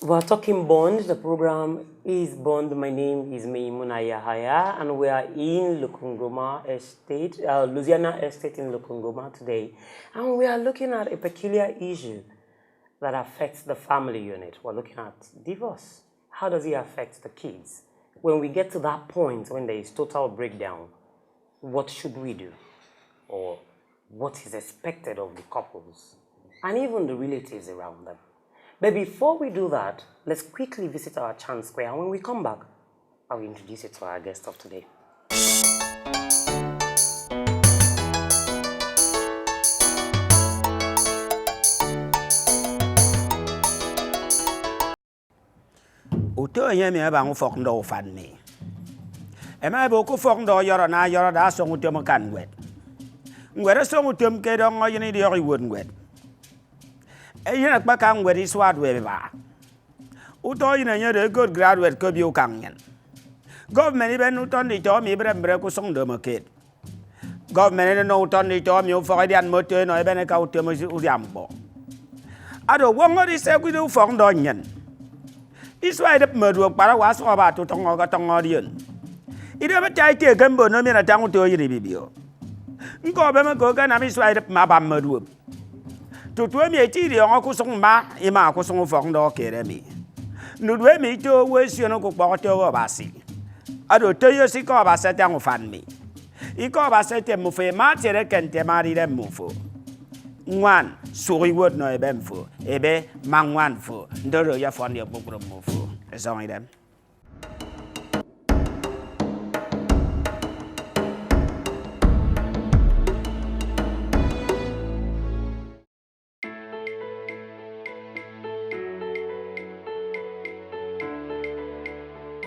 we're talking bond. The program is Bond. My name is Maimuna and we are in Lukungoma Estate, Louisiana Estate in Lukungoma today. And we are looking at a peculiar issue that affects the family unit. We're looking at divorce. How does it affect the kids? When we get to that point, when there is total breakdown, what should we do? Or what is expected of the couples? And even the relatives around them. But before we do that, let's quickly visit our Chan Square. And when we come back, I'll introduce you to our guest of today. Uto yemi abang fok ndo fan ni. Ema bo ku fok ndo yoro na yoro da so ngutem kan wet. Ngwere so ngutem ke do ngoyini di yori won wet. Yena kpa kan wet iswad we ba. Uto yina nyere good graduate ko bi ukangen. Government ibe nu ton di to mi bre ku song do market. Government no ton di to mi u fok dian mo te no ibe ne ka utem u diambo. Ado wongo di se ku do fok ndo nyen. Iswai dep medu para was oba to tongo ga tongo dien. Ide ba chai ke gambo no mi na tangu to yiri bibio. Nko be ma go ga na mi swai dep ma ba medu. To mi ti ri on ku song ma I ma ku song fong do ke re mi. Nu dwe mi to we si no ku kpo to ba si. Ado to yo si ko ba se tangu fan mi. I ko ba se te mu fe ma tere kente ma ri dem mu fo. Ngwan suri word no ebem fo ebe mangwan fo ndoro ya fon ya bokro mo fo ezong idem.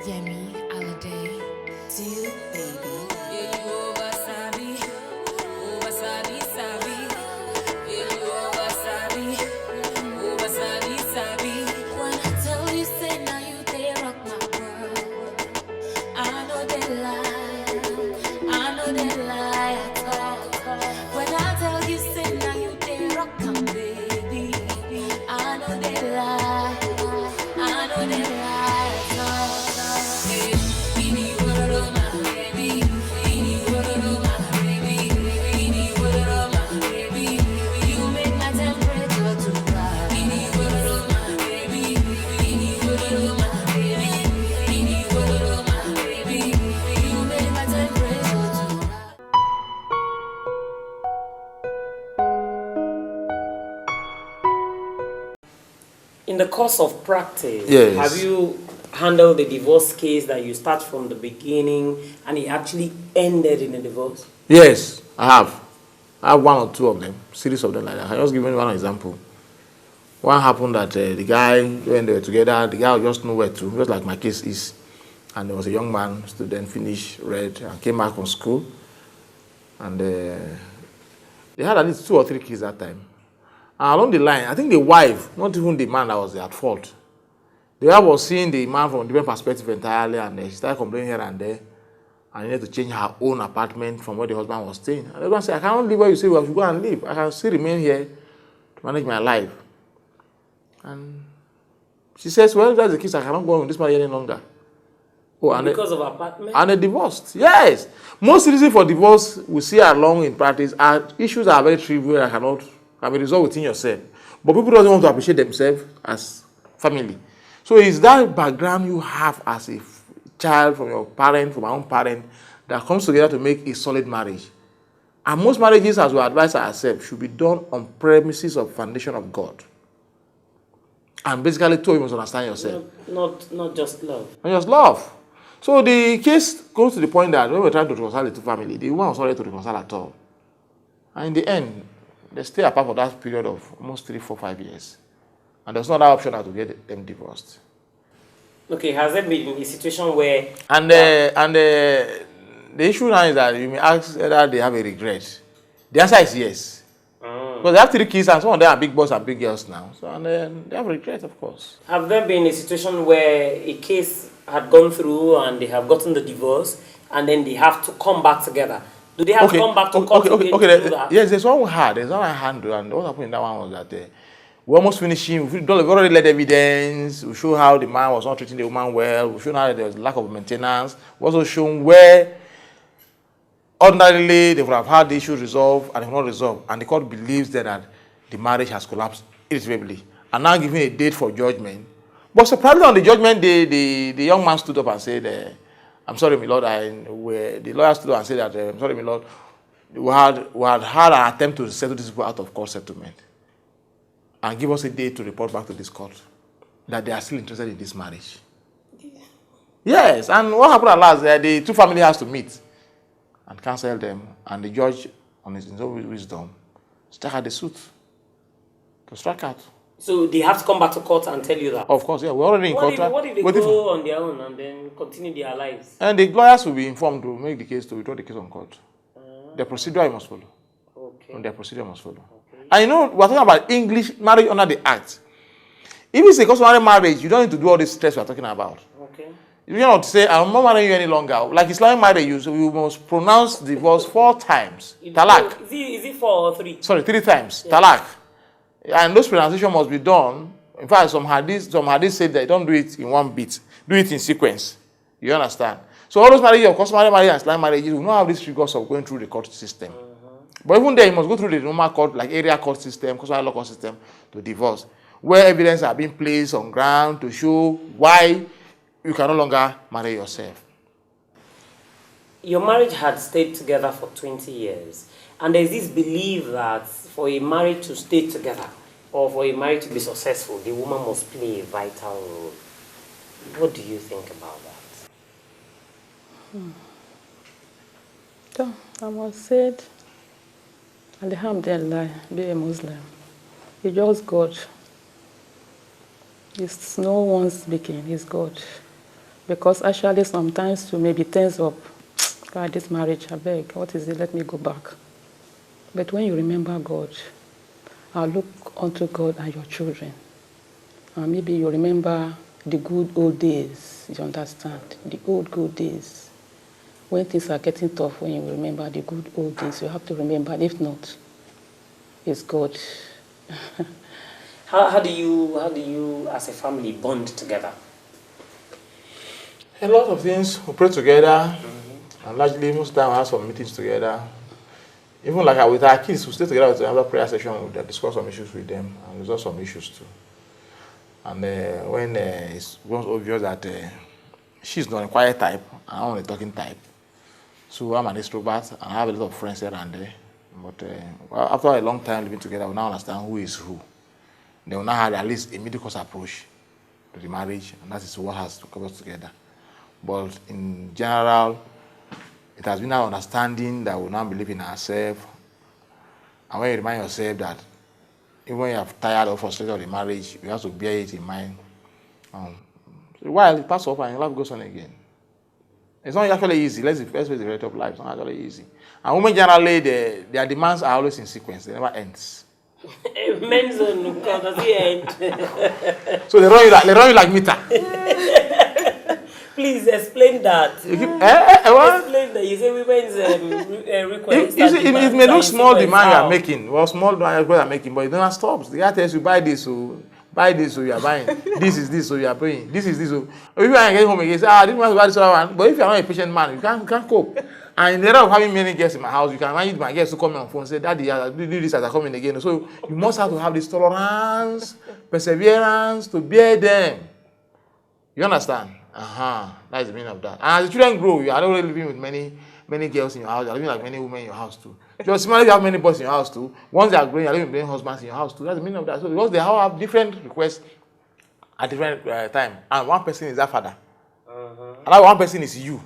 Yemi Alade, do you, baby? Yeah, you over sabi, sabi. Yeah, you over sabi. When I tell you, say now you they rock my world. I know they lie at all. When I tell you, say now you they rock my baby. I know they lie at all. In the course of practice, Yes. have you handled the divorce case that you start from the beginning and it actually ended in a divorce? Yes, I have. I have one or two of them, series of them like that. I just give you one example. One happened that the guy, when they were together, the guy was just nowhere to, just like my case is. And there was a young man, student, finished, read, and came back from school. And they had at least 2 or 3 kids that time. And along the line, I think the wife, not even the man that was at fault. The wife was seeing the man from a different perspective entirely, and she started complaining here and there. And needed to change her own apartment from where the husband was staying. And the husband said, I cannot live where you say we should go and live. I can still remain here to manage my life. And she says, well, that's the case. I cannot go on with this man any longer. Oh, and because of apartment? And they divorced. Yes. Most reasons for divorce we see along in practice are issues that are very trivial that can be resolved within yourself. But people don't want to appreciate themselves as family. So it's that background you have as a child from your parent, from my own parent, that comes together to make a solid marriage. And most marriages, as we advise ourselves, should be done on premises of foundation of God. And basically, you must understand yourself. Not just love. Not just love. So the case goes to the point that when we're trying to reconcile the two families, the woman was not ready to reconcile at all. And in the end, they stay apart for that period of almost 3, 4, 5 years. And there's no other option than to get them divorced. Okay, has there been a situation where... And the issue now is that you may ask whether they have a regret. The answer is yes. Because they have 3 kids and some of them are big boys and big girls now. So and they have regret, of course. Have there been a situation where a case had gone through and they have gotten the divorce and then they have to come back together? Do they have to come back to court to do that? Yes, there's one we had. There's one I handled, and what happened in that one was that We're almost finishing. We've already led evidence. We show how the man was not treating the woman well. We show how there was lack of maintenance. We also shown where ordinarily they would have had the issue resolved and not resolved. And the court believes that the marriage has collapsed irretrievably. And now giving a date for judgment. But surprisingly on the judgment day, the young man stood up and said, I'm sorry, my lord. The lawyer stood up and said that, I'm sorry, my lord. We had an attempt to settle this people out of court settlement. And give us a day to report back to this court that they are still interested in this marriage. Yeah. Yes, and what happened at last, the two families has to meet and cancel them, and the judge, on his own wisdom, struck out the suit. To strike out. So they have to come back to court and tell you that? Of course, yeah, we're already in court. What if they go on their own and then continue their lives? And the lawyers will be informed to make the case, to withdraw the case on court. The procedure you must follow. Okay. And their procedure must follow. Okay. And you know, we're talking about English marriage under the Act. If it's a customary marriage, you don't need to do all this stress we're talking about. Okay. You don't say, I'm not marrying you any longer. Like Islamic marriage, you must pronounce divorce 4 times. Talak. Is it 4 or 3? Sorry, 3 times. Yeah. Talak. And those pronunciation must be done. In fact, some hadiths say that don't do it in one beat. Do it in sequence. You understand? So all those marriages, customary marriage and Islamic marriages, will not have these rigors of going through the court system. But even then, you must go through the normal court, like area court system, customary law court system, to divorce, where evidence are being placed on ground to show why you can no longer marry yourself. Your marriage had stayed together for 20 years. And there's this belief that for a marriage to stay together, or for a marriage to be successful, the woman must play a vital role. What do you think about that? So, I must say, Alhamdulillah, be a Muslim. It's just God. It's no one speaking, it's God. Because actually sometimes you may be tense up. God, this marriage, I beg, what is it? Let me go back. But when you remember God, I'll look unto God and your children. And maybe you remember the good old days, you understand? The old good days. When things are getting tough, when you remember the good old days, you have to remember. If not, it's God. How do you, as a family, bond together? A lot of things. We pray together, and largely most of the time we have some meetings together. Even like with our kids, we stay together with another prayer session. We discuss some issues with them and resolve some issues too. And when it's obvious that she's not a quiet type, and I'm a talking type. So I'm an extrovert, and I have a lot of friends here and there. But after a long time living together, we now understand who is who. They will now have at least a middle-course approach to the marriage, and that is what has to come us together. But in general, it has been our understanding that we now believe in ourselves. And when you remind yourself that even when you have tired or frustrated of the marriage, you have to bear it in mind. While it passes off and life goes on again. It's not actually easy. Let's face the reality of life. It's not actually easy. And women generally, their demands are always in sequence. They never ends. Men's on does it end? So they run you like meter. Please explain that. Explain that. You say women's request. It may look small demand you are making. Well, small demand you are making, but it don't stop. The guy tells you buy this, so you are buying. This is this, so you are paying. This is this, so if you are getting home again, say, this man buy this other one. But if you are not a patient man, you can't cope. And instead of having many guests in my house, you can imagine my guests to come on phone and say, Daddy, do this as I come in again. So you must have to have this tolerance, perseverance to bear them. You understand? That's the meaning of that. And as the children grow, you are already living with many girls in your house. You are living like many women in your house too. Just imagine you have many boys in your house too. Once they are growing, you are living with many husbands in your house too. That's the meaning of that. So because they all have different requests at different time, and one person is that father, another one person is you.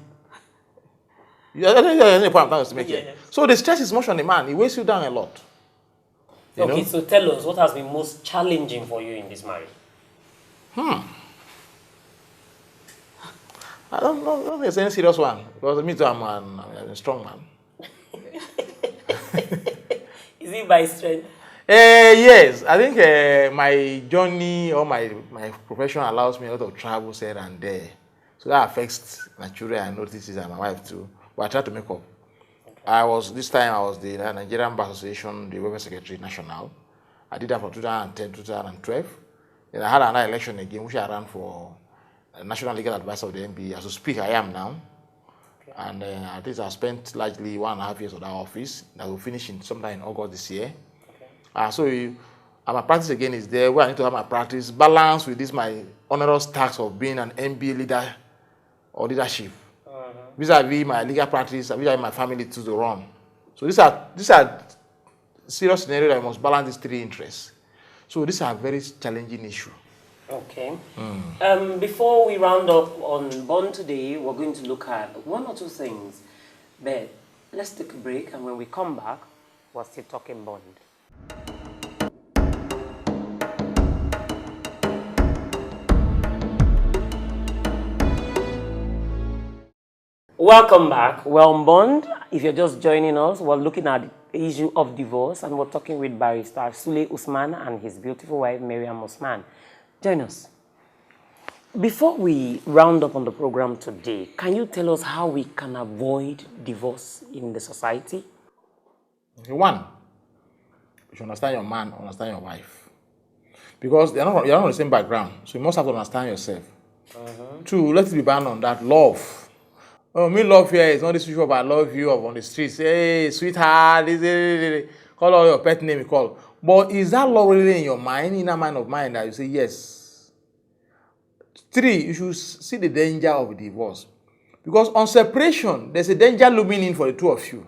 That's the point I'm trying to make here. So the stress is much on the man. It weighs you down a lot. You know? So tell us, what has been most challenging for you in this marriage? I don't think there's any serious one. Because me too, I'm a strong man. Is it by strength? Yes. I think my journey or my profession allows me a lot of travel here and there. So that affects my children, I notice it, and my wife too. But I try to make up. Okay. This time I was the Nigerian Bar Association, the Women's Secretary National. I did that from 2010 to 2012. Then I had another election again, which I ran for National Legal Advisor of the NBA. As to speak, I am now. Okay. And at least I spent largely 1.5 years on that office. That will finish in sometime in August this year. Okay. My practice again is there where I need to have my practice balanced with this my onerous task of being an NBA leader or leadership. Vis-a-vis my legal practice, vis-a-vis my family to run. So these are serious scenarios that I must balance these three interests. So these are very challenging issue. Okay. Before we round up on Bond today, we're going to look at one or two things. But let's take a break, and when we come back, we're still talking Bond. Welcome back. We're on Bond. If you're just joining us, we're looking at the issue of divorce, and we're talking with Barrister Sule Usman and his beautiful wife, Miriam Usman. Join us. Before we round up on the program today, can you tell us how we can avoid divorce in the society? One, you should understand your man, understand your wife. Because you're not on the same background, so you must have to understand yourself. Two, let's be banned on that love. Oh, me love here is not this issue of I love you or on the streets. Hey, sweetheart, call all your pet name you call. But is that love really in your mind, in a mind of mine that you say yes? Three, you should see the danger of divorce. Because on separation, there's a danger looming in for the two of you.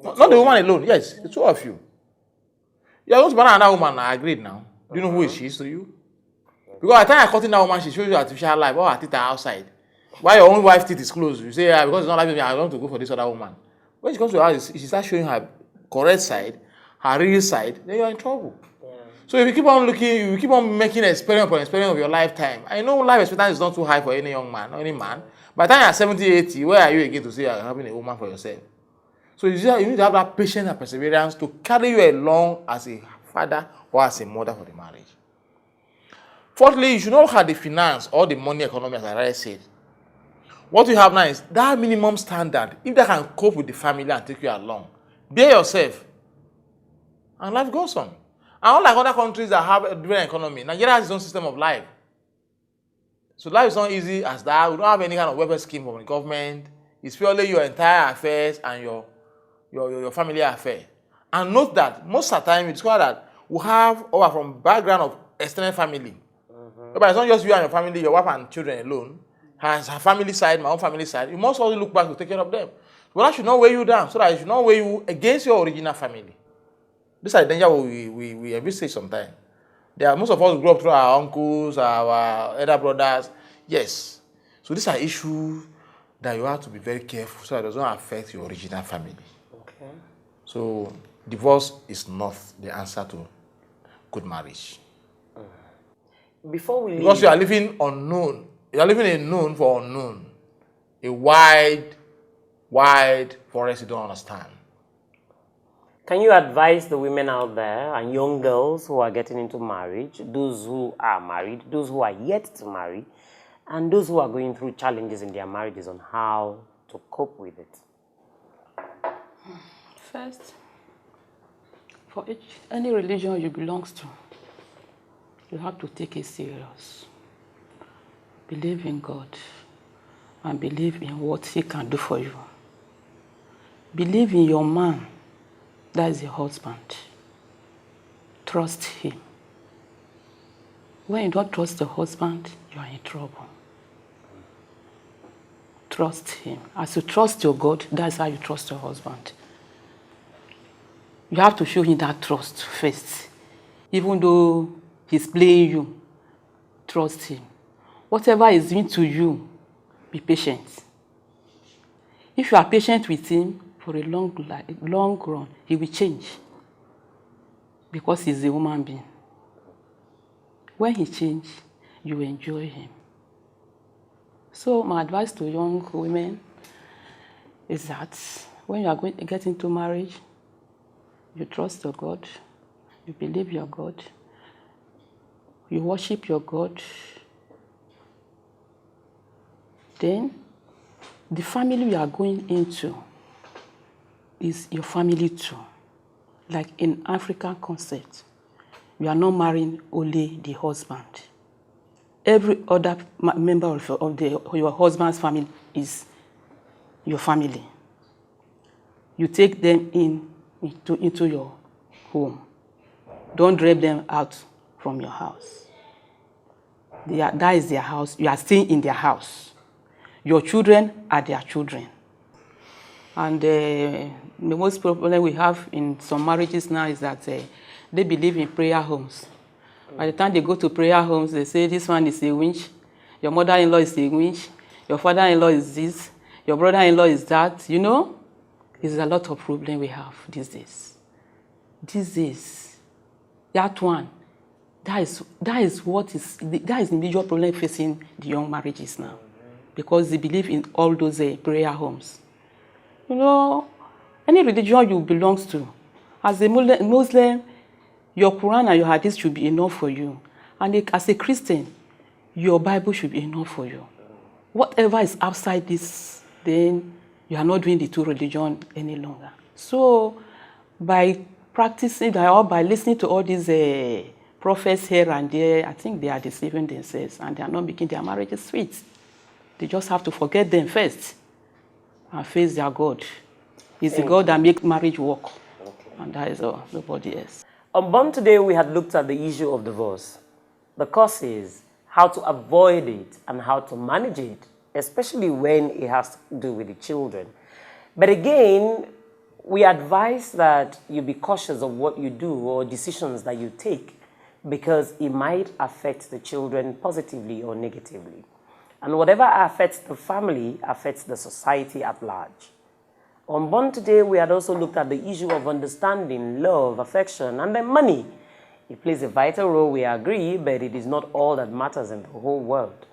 Not the woman alone, yes, the two of you. You're going to marry another woman, I agreed now. Do you know who she is to you? Because at the time I caught in that woman, she shows you artificial life, or her teeth are outside. Why your own wife's teeth is closed? You say, because it's not like me, I want to go for this other woman. When she comes to her house, she starts showing her correct side, her real side, then you're in trouble. Yeah. So if you keep on looking, you keep on making experience upon experience of your lifetime. I know life expectancy is not too high for any young man or any man. By the time you're 70, 80, where are you again to say you're having a woman for yourself? So you need to have that patience and perseverance to carry you along as a father or as a mother for the marriage. Fourthly, you should not have the finance or the money economy, as I already said. What you have now is that minimum standard. If they can cope with the family and take you along, bear yourself, and life goes on. And unlike other countries that have a different economy, Nigeria has its own system of life. So life is not easy as that. We don't have any kind of welfare scheme from the government. It's purely your entire affairs and your family affair. And note that most of the time you discover that we have over from background of extended family. But it's not just you and your family, your wife and children alone. Has her family side, my own family side, you must also look back to take care of them. But that should not weigh you down, so that it should not weigh you against your original family. These are the danger we envisage sometimes. Most of us grew up through our uncles, our elder brothers. Yes. So these are issues that you have to be very careful so that it does not affect your original family. Okay. So divorce is not the answer to good marriage. Before we leave, because you are living unknown. You are living a known for unknown. A wide forest you don't understand. Can you advise the women out there and young girls who are getting into marriage, those who are married, those who are yet to marry, and those who are going through challenges in their marriages on how to cope with it? First, for any religion you belong to, you have to take it serious. Believe in God and believe in what He can do for you. Believe in your man, that is your husband. Trust him. When you don't trust the husband, you are in trouble. Trust him. As you trust your God, that's how you trust your husband. You have to show him that trust first. Even though he's playing you, trust him. Whatever is doing to you, be patient. If you are patient with him for a long run, he will change because he's a human being. When he changes, you enjoy him. So my advice to young women is that when you are going to get into marriage, you trust your God, you believe your God, you worship your God. Then, the family you are going into is your family too. like in African concept, you are not marrying only the husband. Every other member of your husband's family is your family. You take them into your home. Don't drive them out from your house. That is their house. You are staying in their house. Your children are their children. And the most problem we have in some marriages now is that they believe in prayer homes. By the time they go to prayer homes, they say this one is a witch, your mother-in-law is a witch, your father-in-law is this, your brother-in-law is that. You know, it's a lot of problem we have these days. These days, that one, that is the major problem facing the young marriages now, because they believe in all those prayer homes. You know, any religion you belong to, as a Muslim, your Quran and your Hadith should be enough for you. And as a Christian, your Bible should be enough for you. Whatever is outside this, then you are not doing the two religion any longer. So by practicing or by listening to all these prophets here and there, I think they are deceiving themselves and they are not making their marriages sweet. They just have to forget them first and face their God. It's the God that makes marriage work. And that is all, nobody else. On Born Today, we had looked at the issue of divorce, the causes, how to avoid it, and how to manage it, especially when it has to do with the children. But again, we advise that you be cautious of what you do or decisions that you take, because it might affect the children positively or negatively. And whatever affects the family affects the society at large. On Born Today, we had also looked at the issue of understanding, love, affection, and then money. It plays a vital role, we agree, but it is not all that matters in the whole world.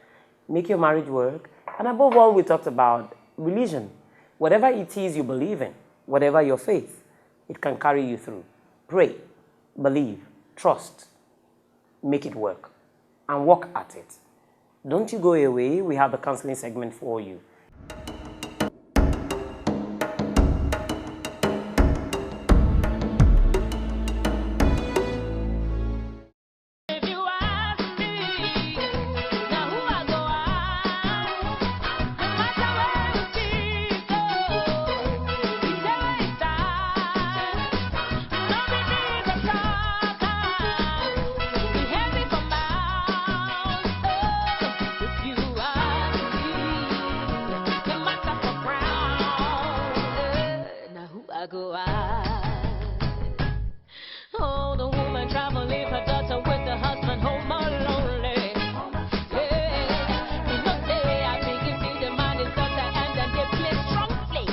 Make your marriage work. And above all, we talked about religion. Whatever it is you believe in, whatever your faith, it can carry you through. Pray, believe, trust, make it work, and work at it. Don't you go away, we have the counseling segment for you. Go out. Oh, the woman travel, leave her daughter with the husband home alone. Yeah, you know say I think you see the man is daughter and then they play strongly.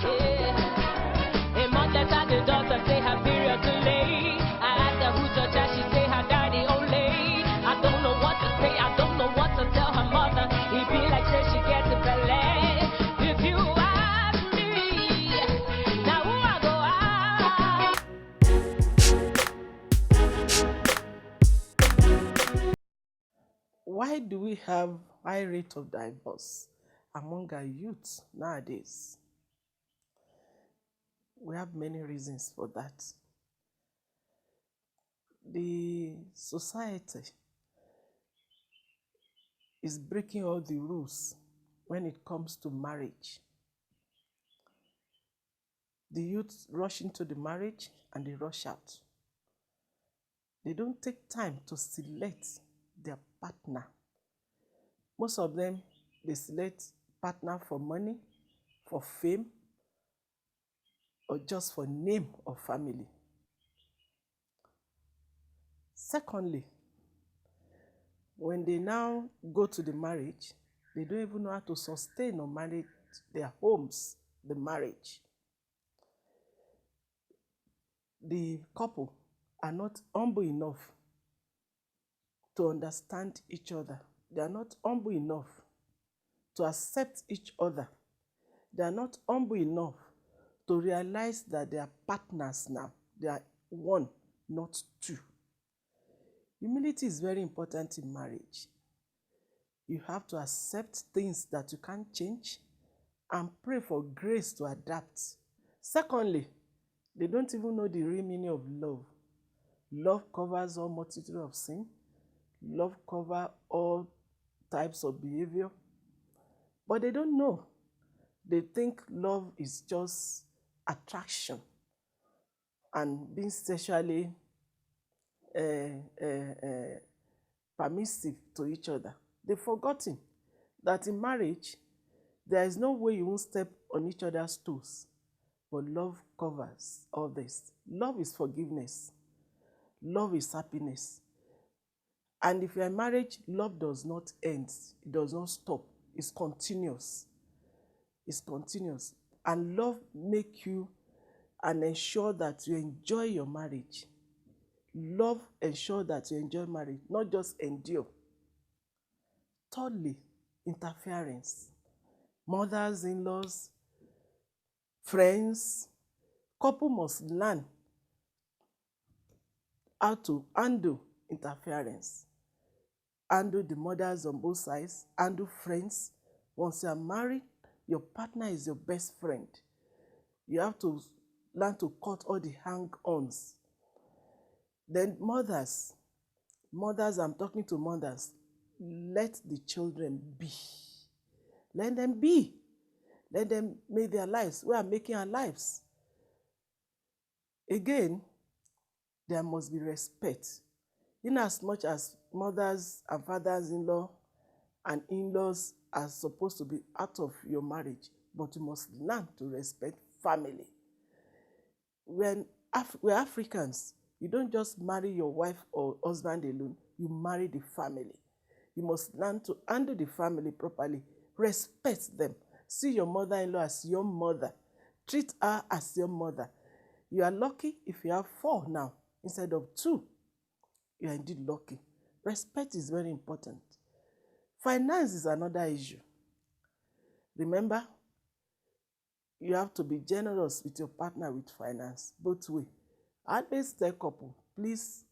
Yeah, a month later the daughter say her period too late. I asked her who touched her, she say her daddy only. I don't know what to say, I don't know what to tell her mother. He be like say she gets a ballet. If you why do we have high rate of divorce among our youth nowadays? We have many reasons for that. The society is breaking all the rules when it comes to marriage. The youth rush into the marriage and they rush out. They don't take time to select their partner. Most of them, they select partner for money, for fame, or just for name of family. Secondly, when they now go to the marriage, they don't even know how to sustain or manage their homes, the marriage. The couple are not humble enough to understand each other. They are not humble enough to accept each other. They are not humble enough to realize that they are partners now. They are one, not two. Humility is very important in marriage. You have to accept things that you can't change and pray for grace to adapt. Secondly, They don't even know the real meaning of love. Love covers all multitude of sin. Love covers all types of behavior. But they don't know. They think love is just attraction and being sexually permissive to each other. They've forgotten that in marriage, there is no way you won't step on each other's toes. But love covers all this. Love is forgiveness. Love is happiness. And if you're in marriage, love does not end. It does not stop. It's continuous. It's continuous. And love makes you and ensure that you enjoy your marriage. Love ensure that you enjoy marriage, not just endure. Thirdly, interference. Mothers-in-laws, friends, couple must learn how to handle interference. Handle the mothers on both sides, handle friends. Once you are married, your partner is your best friend. You have to learn to cut all the hang-ons. Then mothers, I'm talking to mothers, let the children be. Let them be. Let them make their lives. We are making our lives. Again, there must be respect. In as much as mothers and fathers-in-law and in-laws are supposed to be out of your marriage, but you must learn to respect family. When we're Africans, you don't just marry your wife or husband alone, you marry the family. You must learn to handle the family properly. Respect them. See your mother-in-law as your mother. Treat her as your mother. You are lucky if you have 4 now instead of 2. You are indeed lucky. Respect is very important. Finance is another issue. Remember, you have to be generous with your partner with finance, both ways. Always tell couple, please,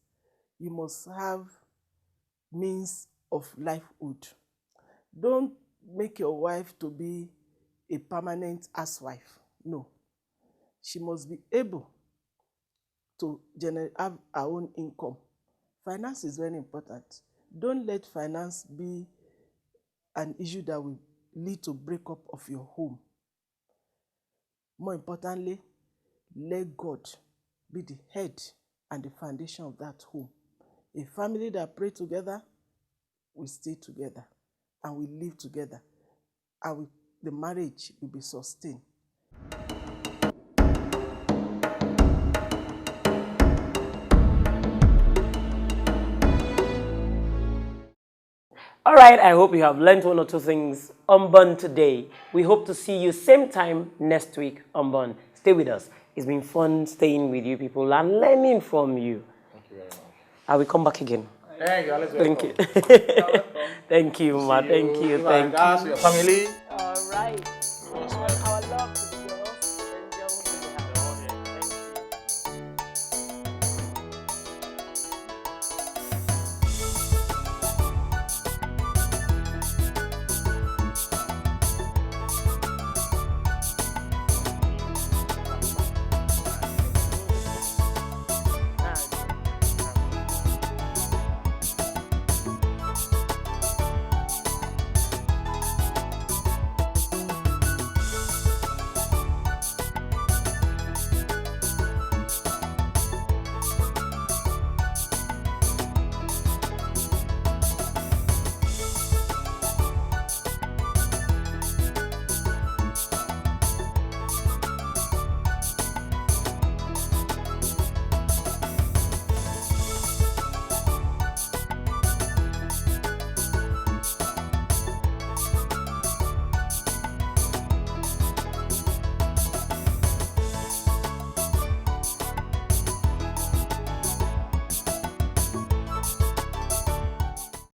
you must have means of livelihood. Don't make your wife to be a permanent housewife. No. She must be able to have her own income. Finance is very important. Don't let finance be an issue that will lead to breakup of your home. More importantly, let God be the head and the foundation of that home. A family that pray together will stay together and will live together, and the marriage will be sustained. All right, I hope you have learned 1 or 2 things on Bond today. We hope to see you same time next week on Bond. Stay with us. It's been fun staying with you people and learning from you. Thank you very much. I will come back again. Thank you. Thank you. Thank you, Ma. Thank you. Thank you. Your family.